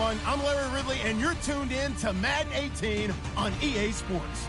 everyone. I'm Larry Ridley, and you're tuned in to Madden 18 on EA Sports.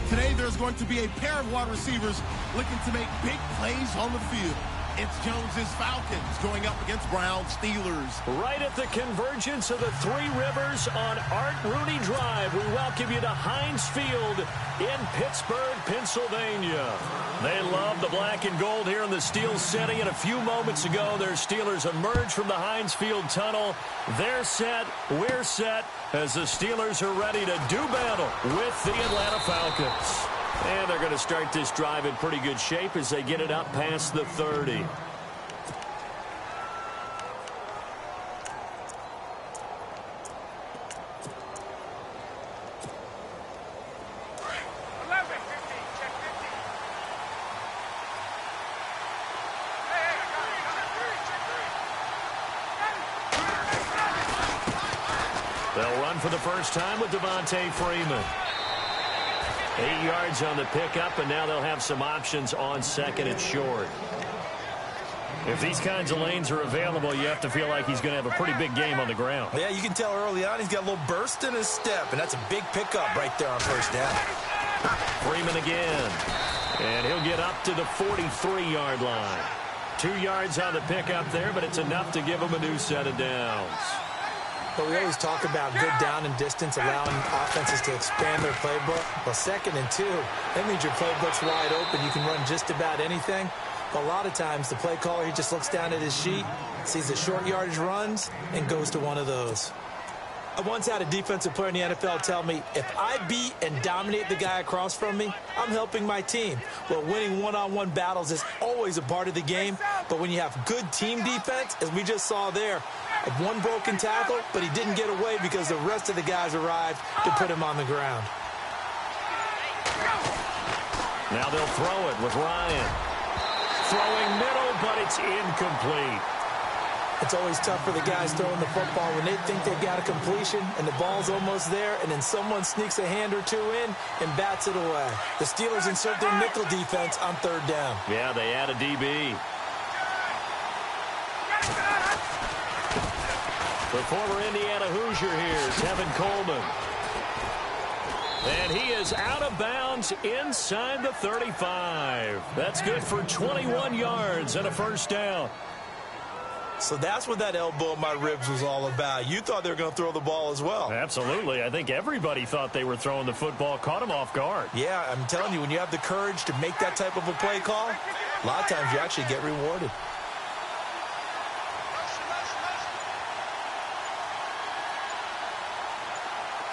Today, there's going to be a pair of wide receivers looking to make big plays on the field. It's Jones's Falcons going up against Brown's Steelers. Right at the convergence of the Three Rivers on Art Rooney Drive, we welcome you to Heinz Field in Pittsburgh, Pennsylvania. They love the black and gold here in the Steel City, and a few moments ago, their Steelers emerged from the Heinz Field tunnel. They're set, we're set, as the Steelers are ready to do battle with the Atlanta Falcons. And they're going to start this drive in pretty good shape as they get it up past the 30. They'll run for the first time with Devontae Freeman. 8 yards on the pickup, and now they'll have some options on second and short. If these kinds of lanes are available, you have to feel like he's going to have a pretty big game on the ground. Yeah, you can tell early on he's got a little burst in his step, and that's a big pickup right there on first down. Freeman again, and he'll get up to the 43-yard line. 2 yards on the pickup there, but it's enough to give him a new set of downs. But we always talk about good down and distance, allowing offenses to expand their playbook. Well, 2nd and 2, that means your playbook's wide open. You can run just about anything. But a lot of times, the play caller, he just looks down at his sheet, sees the short yardage runs, and goes to one of those. I once had a defensive player in the NFL tell me, if I beat and dominate the guy across from me, I'm helping my team. Well, winning one-on-one battles is always a part of the game, but when you have good team defense, as we just saw there, one broken tackle, but he didn't get away because the rest of the guys arrived to put him on the ground. Now they'll throw it with Ryan. Throwing middle, but it's incomplete. It's always tough for the guys throwing the football when they think they've got a completion and the ball's almost there, and then someone sneaks a hand or two in and bats it away. The Steelers insert their nickel defense on 3rd down. Yeah, they add a DB. The former Indiana Hoosier here, Tevin Coleman. And he is out of bounds inside the 35. That's good for 21 yards and a first down. So that's what that elbow in my ribs was all about. You thought they were going to throw the ball as well. Absolutely. I think everybody thought they were throwing the football, caught him off guard. Yeah, I'm telling you, when you have the courage to make that type of a play call, a lot of times you actually get rewarded.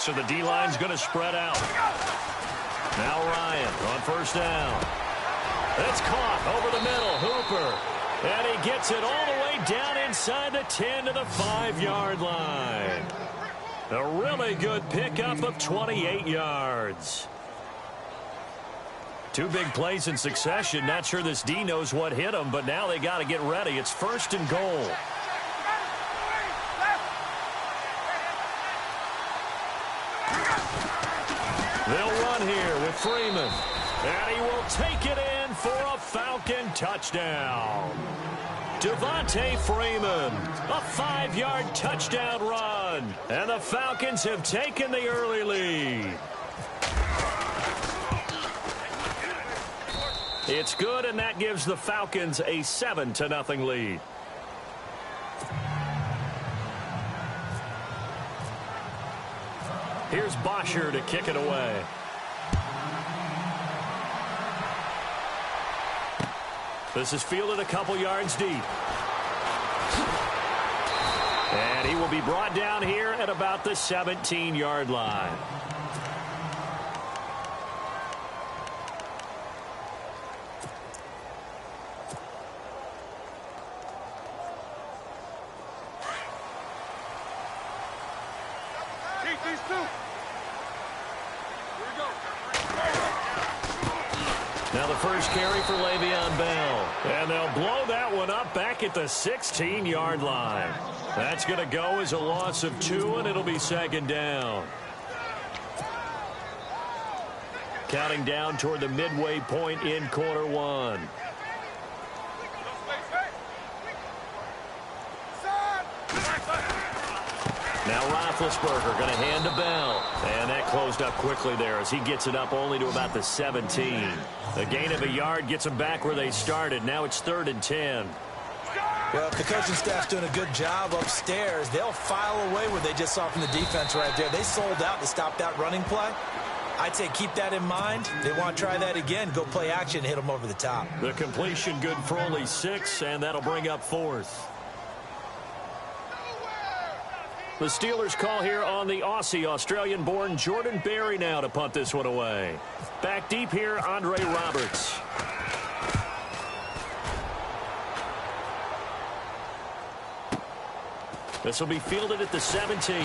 So the D-line's going to spread out. Now Ryan on first down. It's caught over the middle. Hooper. And he gets it all the way down inside the 10 to the 5-yard line. A really good pickup of 28 yards. 2 big plays in succession. Not sure this D knows what hit him, but now they got to get ready. It's 1st and goal. They'll run here with Freeman. And he will take it in for a Falcon touchdown. Devontae Freeman, a 5-yard touchdown run. And the Falcons have taken the early lead. It's good, and that gives the Falcons a 7-0 lead. Here's Bosher to kick it away. This is fielded a couple yards deep. And he will be brought down here at about the 17-yard line. Now the first carry for Le'Veon Bell. And they'll blow that one up back at the 16-yard line. That's going to go as a loss of 2, and it'll be 2nd down. Counting down toward the midway point in quarter 1. Now Roethlisberger going to hand to Bell. And that closed up quickly there as he gets it up only to about the 17. The gain of a yard gets them back where they started. Now it's 3rd and 10. Well, if the coaching staff's doing a good job upstairs, they'll file away what they just saw from the defense right there. They sold out to stop that running play. I'd say keep that in mind. They want to try that again. Go play action, hit them over the top. The completion good for only 6, and that'll bring up 4th. The Steelers call here on the Aussie, Australian-born Jordan Berry now to punt this one away. Back deep here, Andre Roberts. This will be fielded at the 17.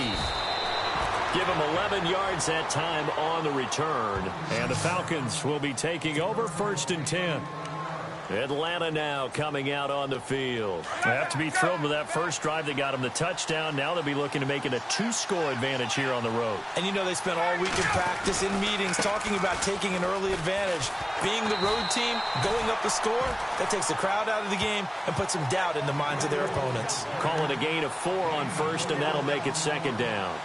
Give him 11 yards that time on the return. And the Falcons will be taking over 1st and 10. Atlanta now coming out on the field. They have to be thrilled with that first drive. They got them the touchdown. Now they'll be looking to make it a 2-score advantage here on the road. And you know they spent all week in practice, in meetings, talking about taking an early advantage. Being the road team, going up a score, that takes the crowd out of the game and puts some doubt in the minds of their opponents. Call it a gain of 4 on 1st, and that'll make it 2nd down.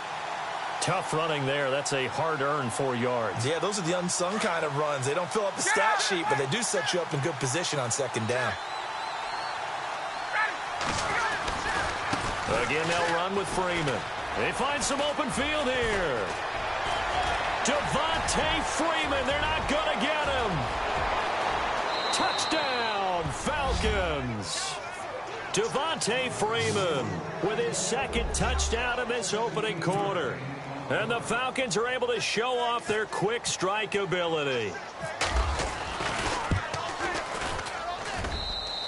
Tough running there. That's a hard-earned 4 yards. Yeah, those are the unsung kind of runs. They don't fill up the stat sheet, but they do set you up in good position on 2nd down. Again, they'll run with Freeman. They find some open field here. Devontae Freeman. They're not going to get him. Touchdown, Falcons. Devontae Freeman with his 2nd touchdown in this opening quarter. And the Falcons are able to show off their quick strike ability.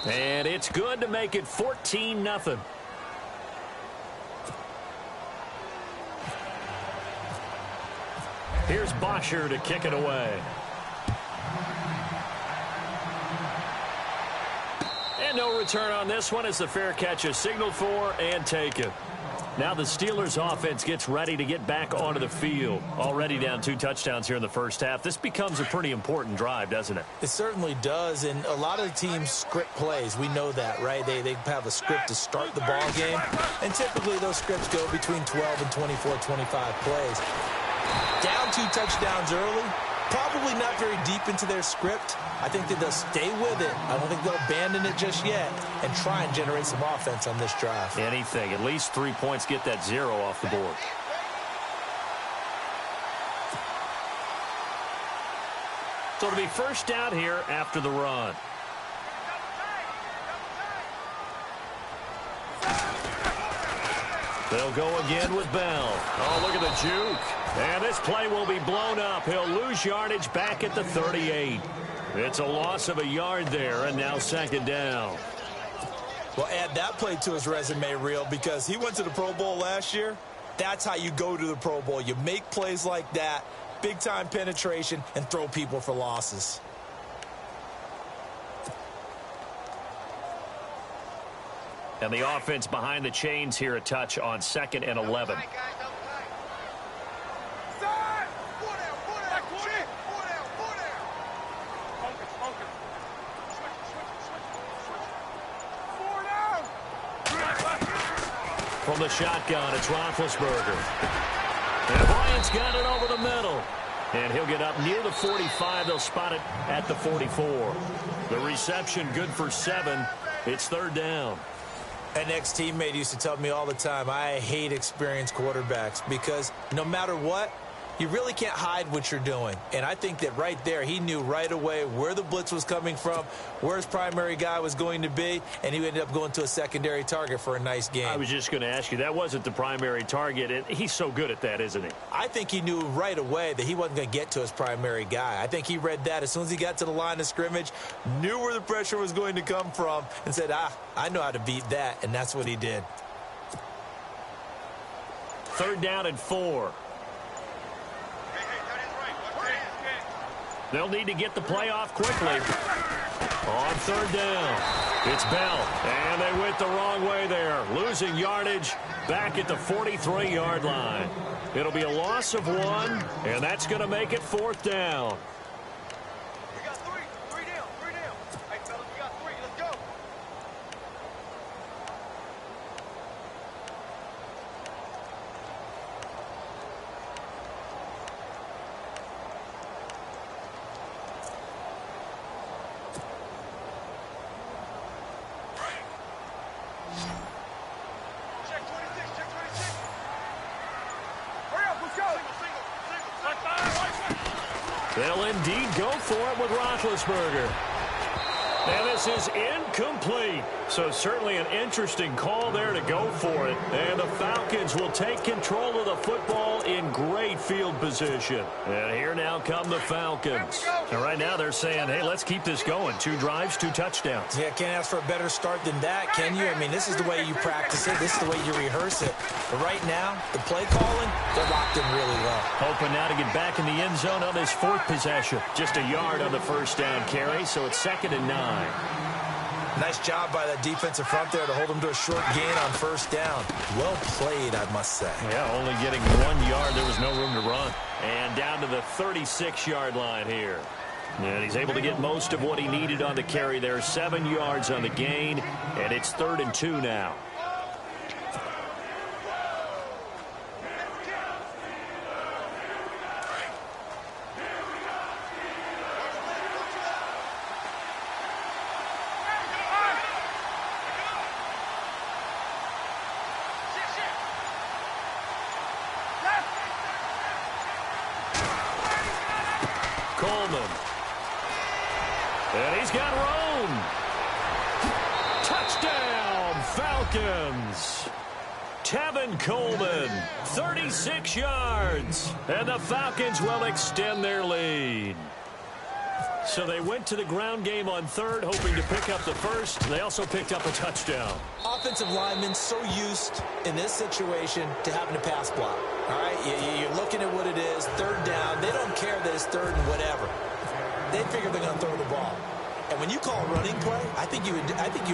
And it's good to make it 14-0. Here's Bosher to kick it away. And no return on this one as the fair catch is signaled for and taken. Now the Steelers offense gets ready to get back onto the field. Already down 2 touchdowns here in the first half. This becomes a pretty important drive, doesn't it? It certainly does, and a lot of the teams script plays. We know that, right? They have a script to start the ball game, and typically those scripts go between 12 and 24, 25 plays. Down 2 touchdowns early, probably not very deep into their script. I think that they'll stay with it. I don't think they'll abandon it just yet and try and generate some offense on this drive. Anything. At least 3 points, get that 0 off the board. So it'll be first down here after the run. They'll go again with Bell. Oh, look at the juke. And this play will be blown up. He'll lose yardage back at the 38. It's a loss of a yard there, and now 2nd down. Well, add that play to his resume reel because he went to the Pro Bowl last year. That's how you go to the Pro Bowl. You make plays like that, big-time penetration, and throw people for losses. And the offense behind the chains here a touch on 2nd and 11. From the shotgun, it's Roethlisberger. And Bryant's got it over the middle. And he'll get up near the 45. They'll spot it at the 44. The reception good for 7. It's 3rd down. An ex-teammate used to tell me all the time, I hate experienced quarterbacks because no matter what, you really can't hide what you're doing. And I think that right there, he knew right away where the blitz was coming from, where his primary guy was going to be, and he ended up going to a secondary target for a nice game. I was just going to ask you, that wasn't the primary target, and he's so good at that, isn't he? I think he knew right away that he wasn't going to get to his primary guy. I think he read that as soon as he got to the line of scrimmage, knew where the pressure was going to come from, and said, I know how to beat that, and that's what he did. 3rd down and 4. They'll need to get the play off quickly. On 3rd down, it's Bell. And they went the wrong way there. Losing yardage back at the 43-yard line. It'll be a loss of 1, and that's going to make it 4th down. We got 3. 3 down. 3 down. Hey, fellas, we got 3. Let's go. They'll indeed go for it with Roethlisberger. And this is incomplete. So certainly an interesting call there to go for it. And the Falcons will take control of the football in great field position. And here now come the Falcons. And right now they're saying, hey, let's keep this going. 2 drives, 2 touchdowns. Yeah, can't ask for a better start than that, can you? I mean, this is the way you practice it. This is the way you rehearse it. But right now, the play calling, they're locked in really well. Hoping now to get back in the end zone on this 4th possession. Just a yard on the first down carry, so it's 2nd and 9. Nice job by that defensive front there to hold them to a short gain on first down. Well played, I must say. Yeah, only getting 1 yard. There was no room to run. And down to the 36-yard line here. And he's able to get most of what he needed on the carry there. 7 yards on the gain, and it's 3rd and 2 now. Coleman. And he's got room. Touchdown, Falcons. Tevin Coleman, 36 yards. And the Falcons will extend their lead. So they went to the ground game on 3rd, hoping to pick up the first. They also picked up a touchdown. Offensive linemen so used in this situation to having to pass block. All right, you're looking at what it is, 3rd down. They don't care that it's 3rd and whatever. They figure they're going to throw the ball. And when you call a running play, I think you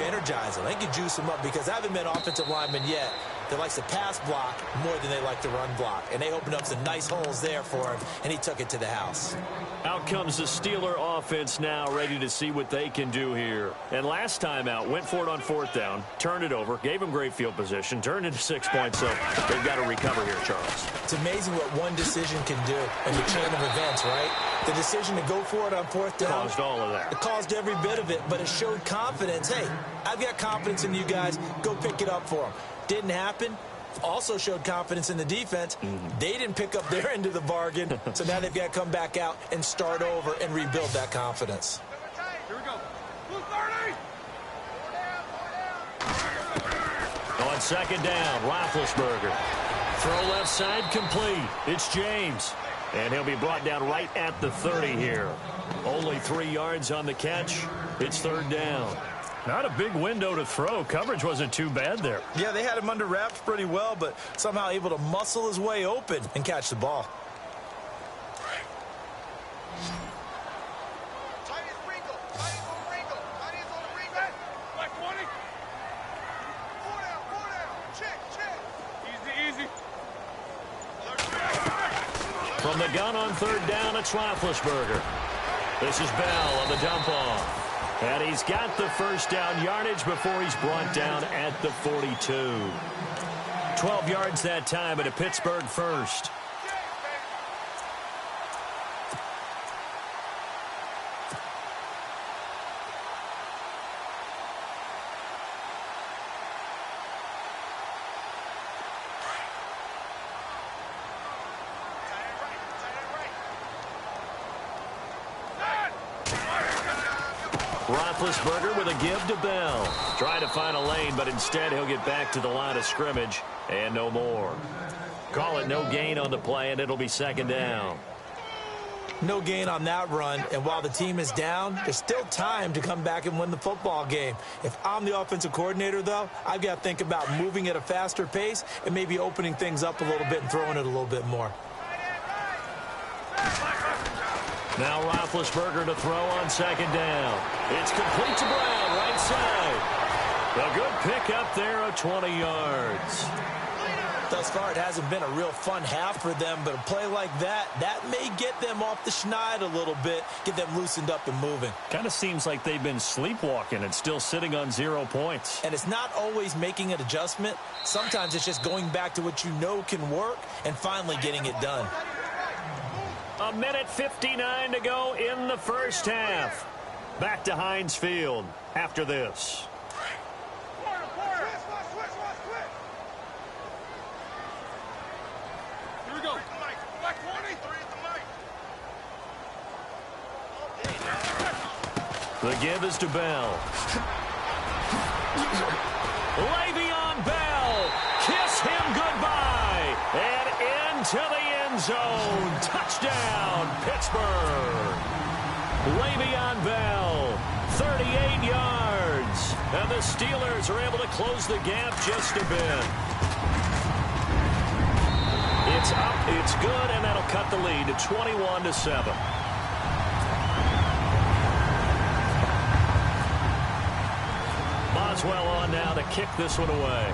energize them. I think you juice them up because I haven't met offensive linemen yet that likes to pass block more than they like to run block. And they opened up some nice holes there for him, and he took it to the house. Out comes the Steeler offense now, ready to see what they can do here. And last time out, went for it on 4th down, turned it over, gave him great field position, turned into 6 points, so they've got to recover here, Charles. It's amazing what one decision can do in the chain of events, right? The decision to go for it on 4th down. Caused all of that. It caused every bit of it, but it showed confidence. Hey, I've got confidence in you guys. Go pick it up for them. Didn't happen. Also showed confidence in the defense. They didn't pick up their end of the bargain, so now they've got to come back out and start over and rebuild that confidence. Here we go. On 2nd down, Roethlisberger. Throw left side complete. It's James. And he'll be brought down right at the 30 here. Only 3 yards on the catch. It's 3rd down. Not a big window to throw. Coverage wasn't too bad there. Yeah, they had him under wraps pretty well, but somehow able to muscle his way open and catch the ball. Black 20. 4 down. Check. Easy. From the gun on 3rd down, it's Roethlisberger. This is Bell on the dump off. And he's got the first down yardage before he's brought down at the 42. 12 yards that time at a Pittsburgh first. Roethlisberger with a give to Bell. Trying to find a lane, but instead he'll get back to the line of scrimmage and no more. Call it no gain on the play, and it'll be 2nd down. No gain on that run, and while the team is down, there's still time to come back and win the football game. If I'm the offensive coordinator, though, I've got to think about moving at a faster pace and maybe opening things up a little bit and throwing it a little bit more. Now Roethlisberger to throw on 2nd down. It's complete to Brown, right side. A good pickup there of 20 yards. Thus far, it hasn't been a real fun half for them, but a play like that may get them off the schneid a little bit, get them loosened up and moving. Kind of seems like they've been sleepwalking and still sitting on 0 points. And it's not always making an adjustment. Sometimes it's just going back to what you know can work and finally getting it done. 1:59 to go in the first half. Back to Heinz Field after this. Here we go. Black 20. 3 at the mic. The give is to Bell. Le'Veon Bell, kiss him goodbye, and into the end zone. Touchdown, Pittsburgh. Le'Veon Bell, 38 yards, and the Steelers are able to close the gap just a bit. It's up, it's good, and that'll cut the lead to 21-7. Boswell on now to kick this one away.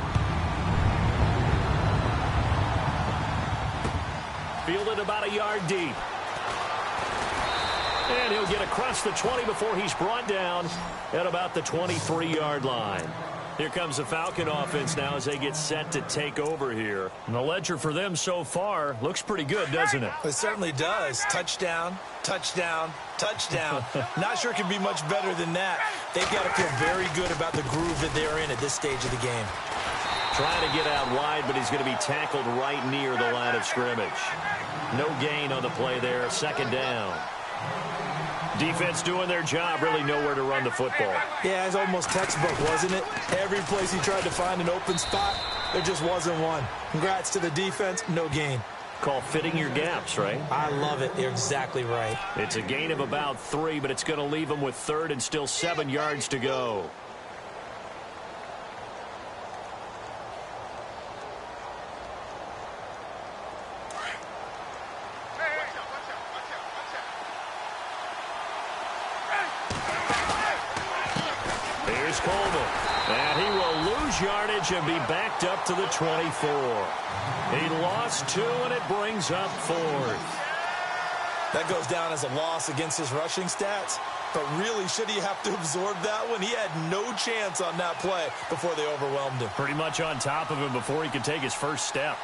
Fielded about a yard deep. And he'll get across the 20 before he's brought down at about the 23-yard line. Here comes the Falcon offense now as they get set to take over here. And the ledger for them so far looks pretty good, doesn't it? It certainly does. Touchdown, touchdown, touchdown. Not sure it can be much better than that. They've got to feel very good about the groove that they're in at this stage of the game. Trying to get out wide, but he's going to be tackled right near the line of scrimmage. No gain on the play there. Second down. Defense doing their job, really nowhere to run the football. Yeah, it's almost textbook, wasn't it? Every place he tried to find an open spot, there just wasn't one. Congrats to the defense, no gain. Call fitting your gaps, right? I love it. You're exactly right. It's a gain of about 3, but it's going to leave them with third and still 7 yards to go. Here's Coleman, and he will lose yardage and be backed up to the 24. He lost 2, and it brings up 4th. That goes down as a loss against his rushing stats, but really, should he have to absorb that one? He had no chance on that play before they overwhelmed him. Pretty much on top of him before he could take his first step.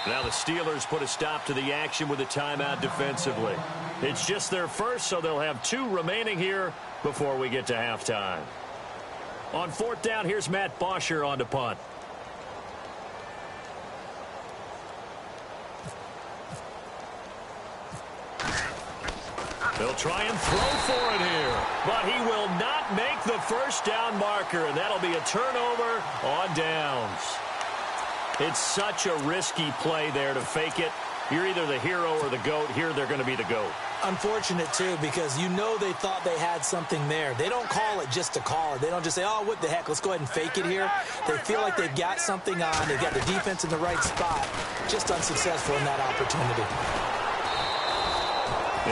Now the Steelers put a stop to the action with a timeout defensively. It's just their first, so they'll have 2 remaining here before we get to halftime. On 4th down, here's Matt Bosher on to punt. They'll try and throw for it here, but he will not make the first down marker, and that'll be a turnover on downs. It's such a risky play there to fake it. You're either the hero or the GOAT. Here they're going to be the GOAT. Unfortunate, too, because you know they thought they had something there. They don't call it just to call it. They don't just say, oh, what the heck, let's go ahead and fake it here. They feel like they've got something on. They've got the defense in the right spot. Just unsuccessful in that opportunity.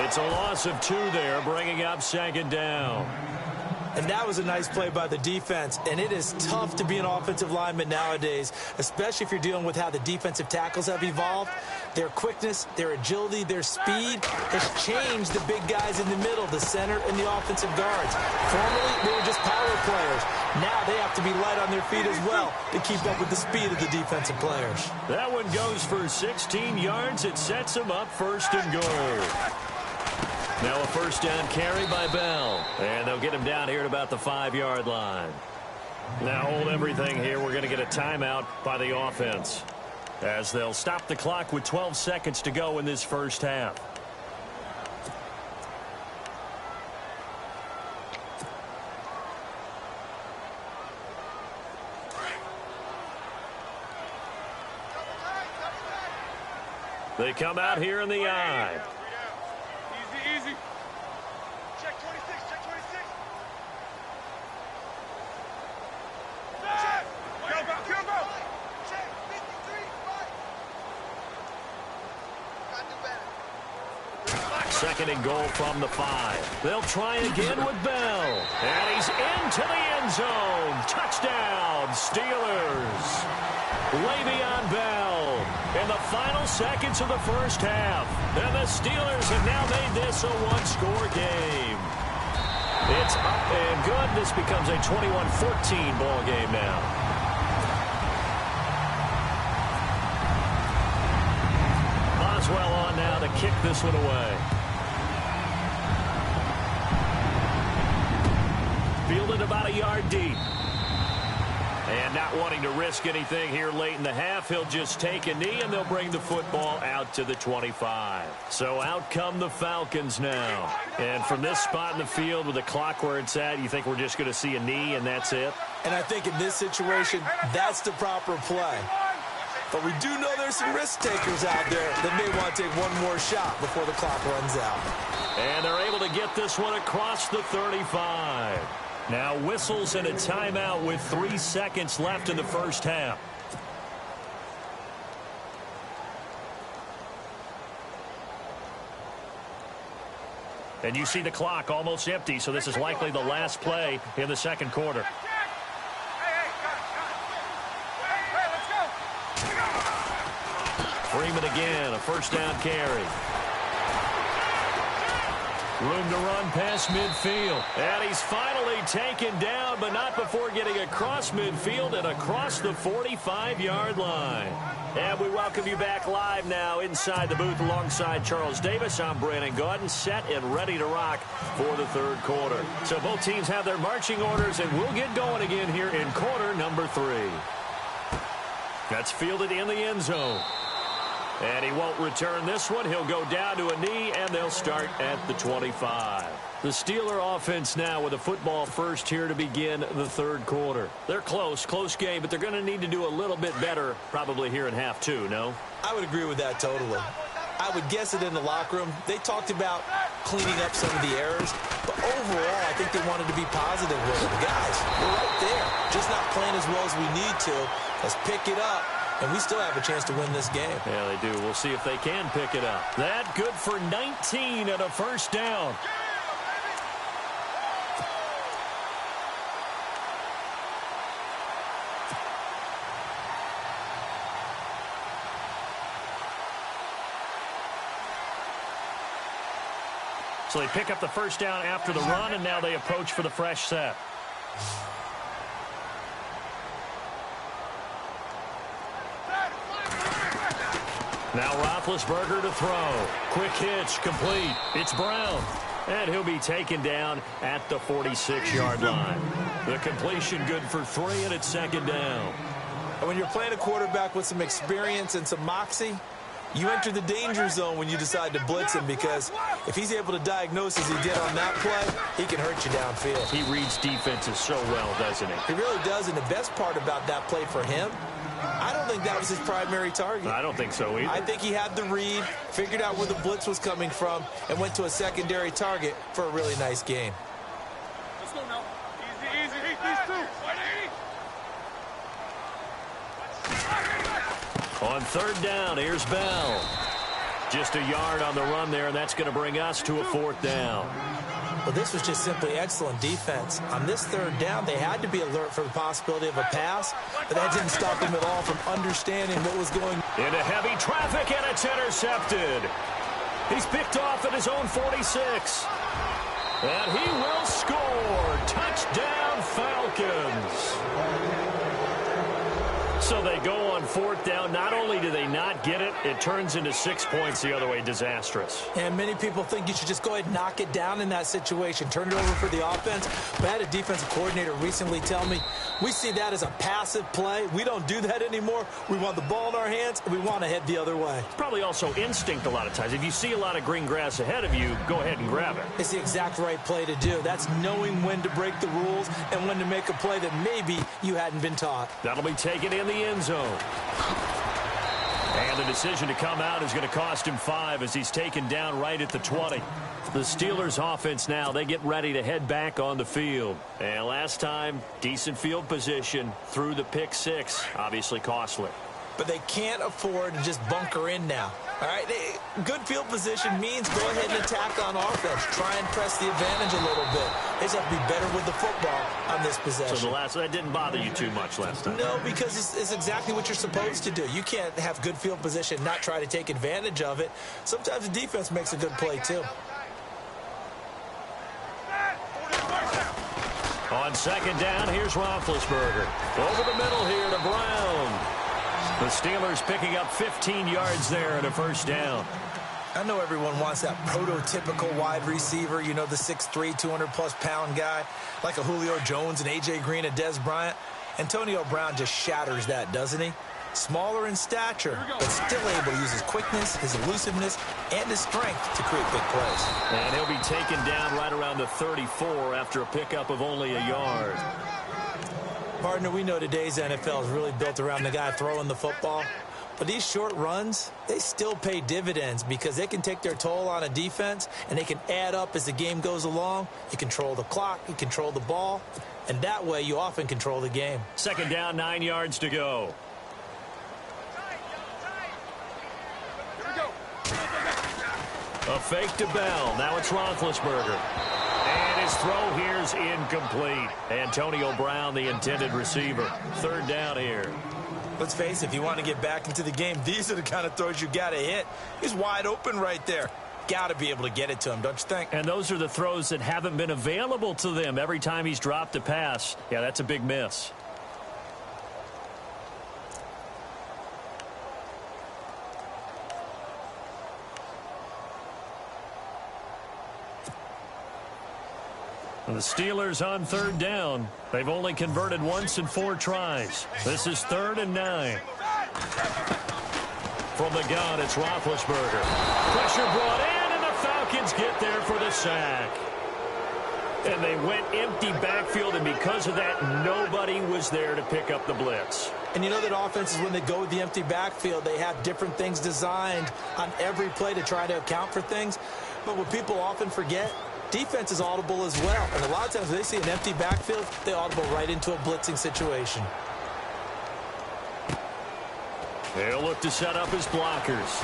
It's a loss of 2 there, bringing up 2nd down. And that was a nice play by the defense. And it is tough to be an offensive lineman nowadays, especially if you're dealing with how the defensive tackles have evolved. Their quickness, their agility, their speed has changed the big guys in the middle, the center and the offensive guards. Formerly, they were just power players. Now they have to be light on their feet as well to keep up with the speed of the defensive players. That one goes for 16 yards. It sets them up 1st and goal. Now a 1st down carry by Bell. And they'll get him down here at about the 5-yard line. Now hold everything here. We're going to get a timeout by the offense, as they'll stop the clock with 12 seconds to go in this first half. They come out here in the eye. Easy. Check 26, check 26. Check. Go. Check 53, fight. Gotta do better. 2nd and goal from the 5. They'll try again with Bell. And he's into the end zone. Touchdown, Steelers. Le'Veon Bell in the final seconds of the first half. And the Steelers have now made this a 1-score game. It's up and good. This becomes a 21-14 ball game now. Boswell on now to kick this one away. Fielded about a yard deep. And not wanting to risk anything here late in the half, he'll just take a knee, and they'll bring the football out to the 25. So out come the Falcons now. And from this spot in the field with the clock where it's at, you think we're just going to see a knee and that's it? And I think in this situation, that's the proper play. But we do know there's some risk takers out there that may want to take one more shot before the clock runs out. And they're able to get this one across the 35. Now whistles and a timeout with 3 seconds left in the first half. And you see the clock almost empty, so this is likely the last play in the second quarter. Freeman again, a first down carry. Room to run past midfield. And he's finally taken down, but not before getting across midfield and across the 45-yard line. And we welcome you back live now inside the booth alongside Charles Davis. I'm Brandon Gaudin, set and ready to rock for the third quarter. So both teams have their marching orders, and we'll get going again here in quarter number 3. That's fielded in the end zone. And he won't return this one. He'll go down to a knee, and they'll start at the 25. The Steeler offense now with a football first here to begin the third quarter. They're close game, but they're going to need to do a little bit better probably here in half 2, no? I would agree with that totally. I would guess it in the locker room. They talked about cleaning up some of the errors, but overall, I think they wanted to be positive with it. Guys, we're right there, just not playing as well as we need to. Let's pick it up. And we still have a chance to win this game. Yeah, they do. We'll see if they can pick it up. That good for 19 and a first down. So they pick up the first down after the run, and now they approach for the fresh set. Now Roethlisberger to throw. Quick hitch, complete. It's Brown. And he'll be taken down at the 46-yard line. The completion good for 3, and it's second down. And when you're playing a quarterback with some experience and some moxie, you enter the danger zone when you decide to blitz him, because if he's able to diagnose as he did on that play, he can hurt you downfield. He reads defenses so well, doesn't he? He really does, and the best part about that play for him, I don't think that was his primary target. I don't think so either. I think he had the read, figured out where the blitz was coming from, and went to a secondary target for a really nice game. Let's go now. Easy. These two. On third down, here's Bell. Just a yard on the run there, and that's going to bring us to a fourth down. Well, this was just simply excellent defense. On this third down, they had to be alert for the possibility of a pass, but that didn't stop them at all from understanding what was going on. Into heavy traffic, and it's intercepted. He's picked off at his own 46. And he will score. Touchdown, Falcons. So they go on fourth down. Not only do they not get it, it turns into 6 points the other way. Disastrous. And many people think you should just go ahead and knock it down in that situation. Turn it over for the offense. But I had a defensive coordinator recently tell me, we see that as a passive play. We don't do that anymore. We want the ball in our hands, and we want to head the other way. It's probably also instinct a lot of times. If you see a lot of green grass ahead of you, go ahead and grab it. It's the exact right play to do. That's knowing when to break the rules and when to make a play that maybe you hadn't been taught. That'll be taken in the end zone. And the decision to come out is going to cost him 5 as he's taken down right at the 20. The Steelers offense now, they get ready to head back on the field. And last time, decent field position through the pick 6. Obviously costly. But they can't afford to just bunker in now. All right, good field position means go ahead and attack on offense. Try and press the advantage a little bit. They just have to be better with the football on this possession. So that didn't bother you too much last time? No, because it's exactly what you're supposed to do. You can't have good field position, not try to take advantage of it. Sometimes the defense makes a good play too. On second down, here's Roethlisberger. Over the middle here to Brown. The Steelers picking up 15 yards there and a first down. I know everyone wants that prototypical wide receiver, you know, the 6'3", 200-plus pound guy, like a Julio Jones and A.J. Green and Dez Bryant. Antonio Brown just shatters that, doesn't he? Smaller in stature, but still able to use his quickness, his elusiveness, and his strength to create big plays. And he'll be taken down right around the 34 after a pickup of only a yard. Partner, we know today's NFL is really built around the guy throwing the football. But these short runs, they still pay dividends because they can take their toll on a defense, and they can add up as the game goes along. You control the clock, you control the ball, and that way you often control the game. Second down, 9 yards to go. A fake to Bell. Now it's Roethlisberger. And his throw here's incomplete. Antonio Brown, the intended receiver. Third down here. Let's face it, if you want to get back into the game, these are the kind of throws you got to hit. He's wide open right there. Got to be able to get it to him, don't you think? And those are the throws that haven't been available to them every time he's dropped a pass. Yeah, that's a big miss. The Steelers on third down. They've only converted once in 4 tries. This is 3rd and 9. From the gun, it's Roethlisberger. Pressure brought in, and the Falcons get there for the sack. And they went empty backfield, and because of that, nobody was there to pick up the blitz. And you know that offenses, when they go with the empty backfield, they have different things designed on every play to try to account for things. But what people often forget, defense is audible as well. And a lot of times when they see an empty backfield, they audible right into a blitzing situation. They'll look to set up his blockers.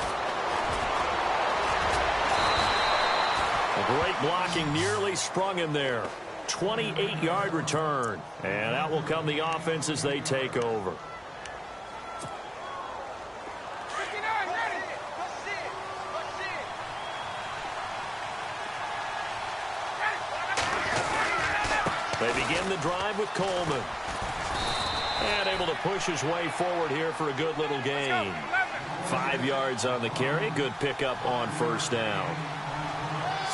A great blocking nearly sprung him there. 28-yard return. And out will come the offense as they take over. They begin the drive with Coleman. And able to push his way forward here for a good little gain. 5 yards on the carry. Good pickup on first down.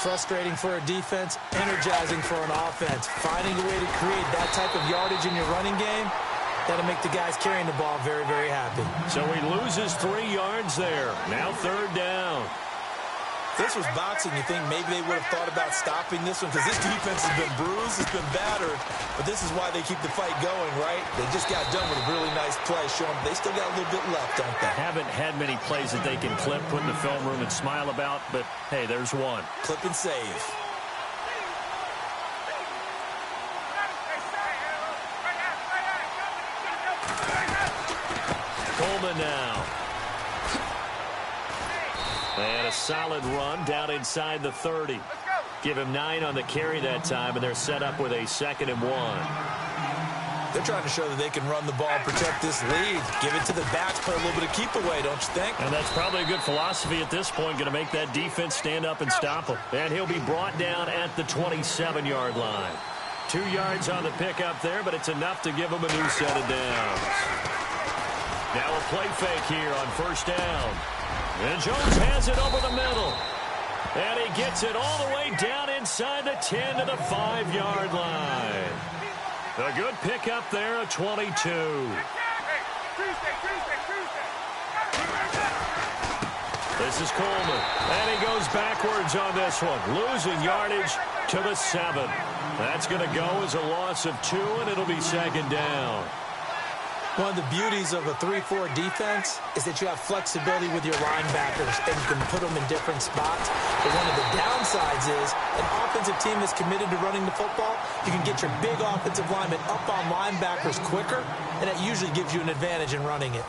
Frustrating for a defense, energizing for an offense. Finding a way to create that type of yardage in your running game, that'll make the guys carrying the ball very, very happy. So he loses 3 yards there. Now third down. If this was boxing, you think maybe they would have thought about stopping this one because this defense has been bruised, it's been battered, but this is why they keep the fight going, right? They just got done with a really nice play, showing they still got a little bit left, don't they? Haven't had many plays that they can clip, put in the film room, and smile about, but hey, there's one. Clip and save. Coleman now. And a solid run down inside the 30. Give him 9 on the carry that time, and they're set up with a 2nd and 1. They're trying to show that they can run the ball, protect this lead. Give it to the backs, play a little bit of keep away, don't you think? And that's probably a good philosophy at this point, going to make that defense stand up and stop him. And he'll be brought down at the 27-yard line. 2 yards on the pickup there, but it's enough to give him a new set of downs. Now a play fake here on first down. And Jones has it over the middle. And he gets it all the way down inside the 10 to the 5-yard line. A good pickup there at 22. This is Coleman. And he goes backwards on this one. Losing yardage to the 7. That's going to go as a loss of 2, and it'll be 2nd down. One of the beauties of a 3-4 defense is that you have flexibility with your linebackers and you can put them in different spots. But one of the downsides is an offensive team that's committed to running the football, you can get your big offensive linemen up on linebackers quicker, and that usually gives you an advantage in running it.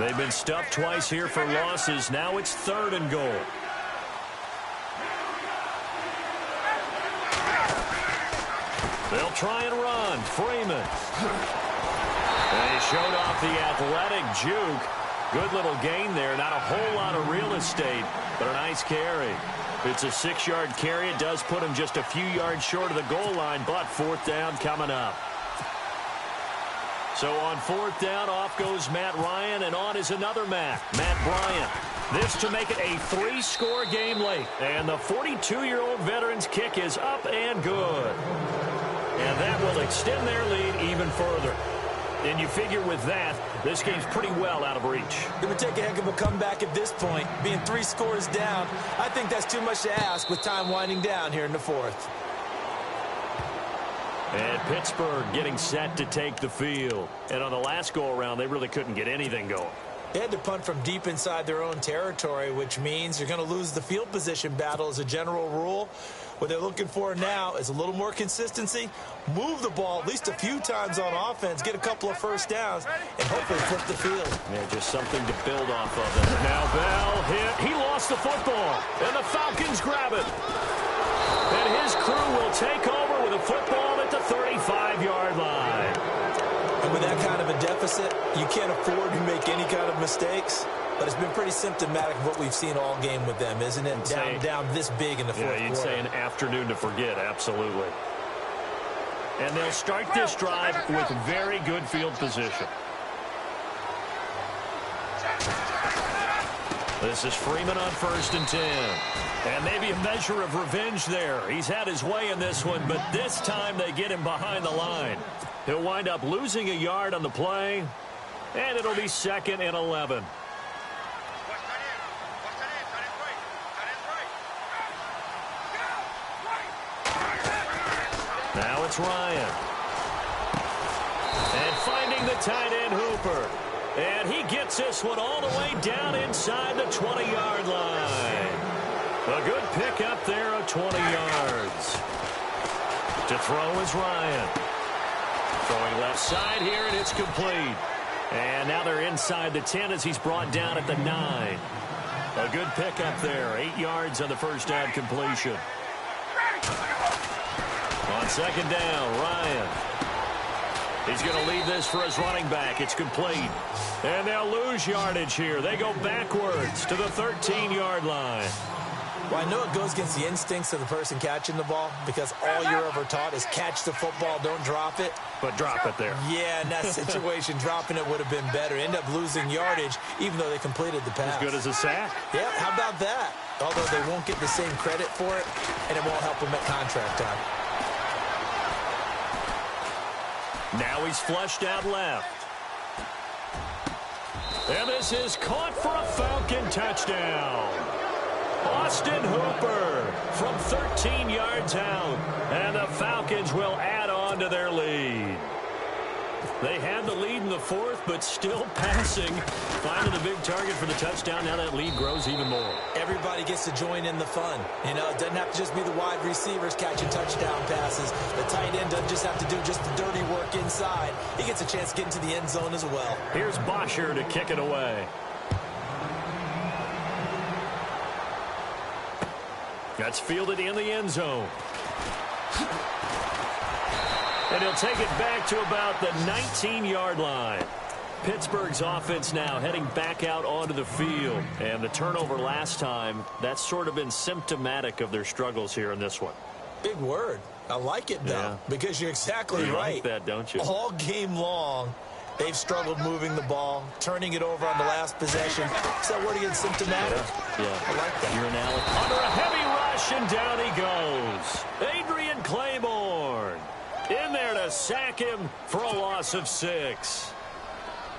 They've been stuffed twice here for losses. Now it's 3rd and goal. They'll try and run. Freeman. And he showed off the athletic juke. Good little gain there. Not a whole lot of real estate, but a nice carry. It's a 6-yard carry. It does put him just a few yards short of the goal line, but 4th down coming up. So on 4th down, off goes Matt Ryan, and on is another Matt Bryant. This to make it a 3-score game late. And the 42-year-old veteran's kick is up and good. And that will extend their lead even further. And you figure with that, this game's pretty well out of reach. It would take a heck of a comeback at this point. Being 3 scores down, I think that's too much to ask with time winding down here in the 4th. And Pittsburgh getting set to take the field. And on the last go-around, they really couldn't get anything going. They had to punt from deep inside their own territory, which means you're going to lose the field position battle as a general rule. What they're looking for now is a little more consistency, move the ball at least a few times on offense, get a couple of first downs, and hopefully flip the field. Yeah, just something to build off of. And now Bell hit. He lost the football, and the Falcons grab it. And his crew will take over with a football at the 35-yard line. And with that kind of a deficit, you can't afford to make any kind of mistakes. But it's been pretty symptomatic of what we've seen all game with them, isn't it? Down this big in the 4th quarter. Yeah, you'd say an afternoon to forget, absolutely. And they'll start this drive with very good field position. This is Freeman on 1st and 10. And maybe a measure of revenge there. He's had his way in this one, but this time they get him behind the line. He'll wind up losing a yard on the play, and it'll be 2nd and 11. Now it's Ryan. And finding the tight end Hooper. And he gets this one all the way down inside the 20-yard line. A good pickup there of 20 yards. To throw is Ryan. Throwing left side here, and it's complete. And now they're inside the 10 as he's brought down at the 9. A good pickup there. 8 yards on the first down completion. On 2nd down, Ryan. He's going to leave this for his running back. It's complete. And they'll lose yardage here. They go backwards to the 13-yard line. Well, I know it goes against the instincts of the person catching the ball because all you're ever taught is catch the football, don't drop it. But drop it there. Yeah, in that situation, dropping it would have been better. End up losing yardage even though they completed the pass. As good as a sack. Yeah, how about that? Although they won't get the same credit for it, and it won't help them at contract time. Now he's flushed out left. And this is caught for a Falcon touchdown. Austin Hooper from 13 yards out. And the Falcons will add on to their lead. They had the lead in the 4th, but still passing. Finding the big target for the touchdown. Now that lead grows even more. Everybody gets to join in the fun. You know, it doesn't have to just be the wide receivers catching touchdown passes. The tight end doesn't just have to do just the dirty work inside. He gets a chance to get into the end zone as well. Here's Bosher to kick it away. That's fielded in the end zone. And he'll take it back to about the 19-yard line. Pittsburgh's offense now heading back out onto the field. And the turnover last time, that's sort of been symptomatic of their struggles here in this one. Big word. I like it, though, because you're exactly right. You like that, don't you? All game long, they've struggled moving the ball, turning it over on the last possession. Is that word against symptomatic? Yeah. I like that. You're an Alex. Under a heavy rush, and down he goes. Adrian Claiborne in there to sack him for a loss of 6.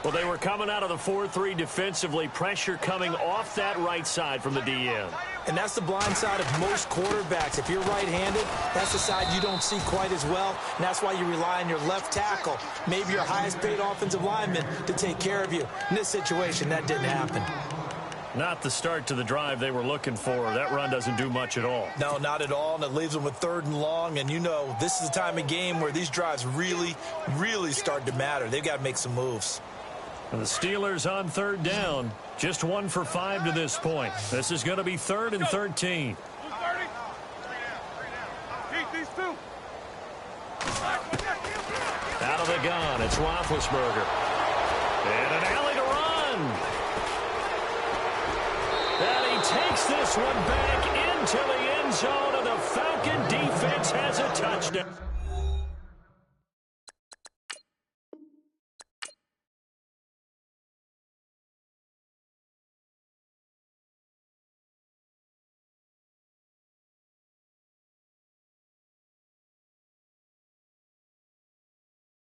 Well, they were coming out of the 4-3 defensively. Pressure coming off that right side from the DN. And that's the blind side of most quarterbacks. If you're right-handed, that's the side you don't see quite as well. And that's why you rely on your left tackle, maybe your highest-paid offensive lineman, to take care of you. In this situation, that didn't happen. Not the start to the drive they were looking for. That run doesn't do much at all. No, not at all, and it leaves them with 3rd and long. And you know, this is the time of game where these drives really, really start to matter. They've got to make some moves. And the Steelers on 3rd down. Just 1 for 5 to this point. This is going to be 3rd and 13. Out of the gun, it's Roethlisberger. And an alley to run. And he takes this one back into the end zone, and the Falcon defense has a touchdown.